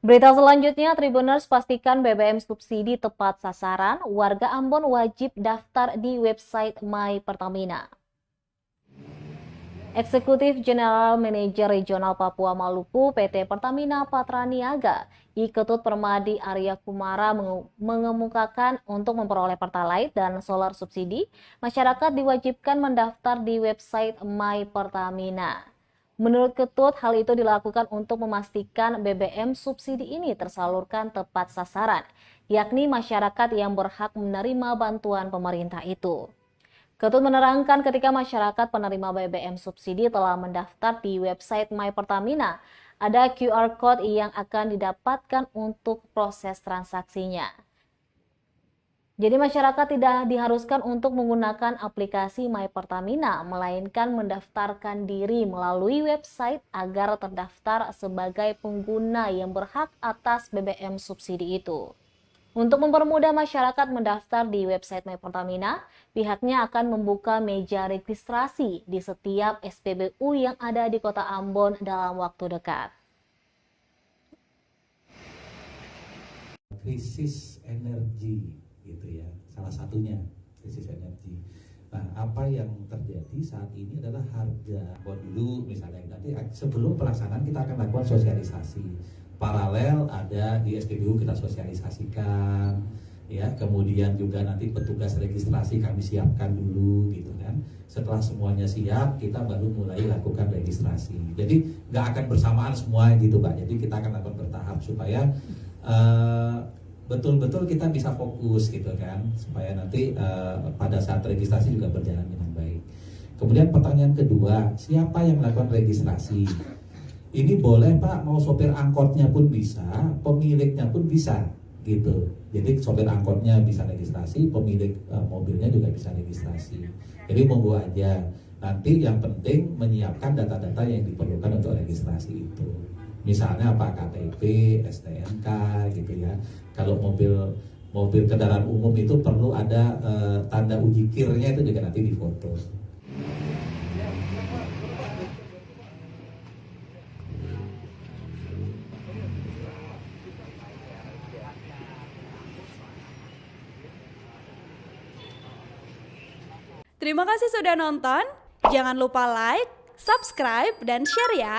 Berita selanjutnya, Tribuners pastikan BBM subsidi tepat sasaran, warga Ambon wajib daftar di website My Pertamina. Eksekutif General Manager Regional Papua Maluku PT Pertamina Patraniaga, I Ketut Permadi Arya Kumara mengemukakan untuk memperoleh Pertalite dan solar subsidi, masyarakat diwajibkan mendaftar di website My Pertamina. Menurut Ketut, hal itu dilakukan untuk memastikan BBM subsidi ini tersalurkan tepat sasaran, yakni masyarakat yang berhak menerima bantuan pemerintah itu. Ketut menerangkan ketika masyarakat penerima BBM subsidi telah mendaftar di website My Pertamina, ada QR Code yang akan didapatkan untuk proses transaksinya. Jadi masyarakat tidak diharuskan untuk menggunakan aplikasi My Pertamina, melainkan mendaftarkan diri melalui website agar terdaftar sebagai pengguna yang berhak atas BBM subsidi itu. Untuk mempermudah masyarakat mendaftar di website My Pertamina, pihaknya akan membuka meja registrasi di setiap SPBU yang ada di Kota Ambon dalam waktu dekat. Krisis energi gitu ya, salah satunya krisis energi. Nah, apa yang terjadi saat ini adalah harga dulu misalnya nanti sebelum pelaksanaan kita akan lakukan sosialisasi. Paralel ada di SPBU kita sosialisasikan ya, kemudian juga nanti petugas registrasi kami siapkan dulu gitu kan. Setelah semuanya siap kita baru mulai lakukan registrasi. Jadi nggak akan bersamaan semua gitu Pak. Jadi kita akan lakukan bertahap supaya betul-betul kita bisa fokus gitu kan, supaya nanti pada saat registrasi juga berjalan dengan baik. Kemudian pertanyaan kedua, siapa yang melakukan registrasi? Ini boleh Pak, mau sopir angkotnya pun bisa, pemiliknya pun bisa gitu. Jadi sopir angkotnya bisa registrasi, pemilik mobilnya juga bisa registrasi. Jadi monggo aja. Nanti yang penting menyiapkan data-data yang diperlukan untuk registrasi itu. Misalnya apa, KTP, STNK gitu ya. Kalau mobil kendaraan umum itu perlu ada tanda uji kirnya, itu juga nanti difoto. Terima kasih sudah nonton. Jangan lupa like, subscribe, dan share ya.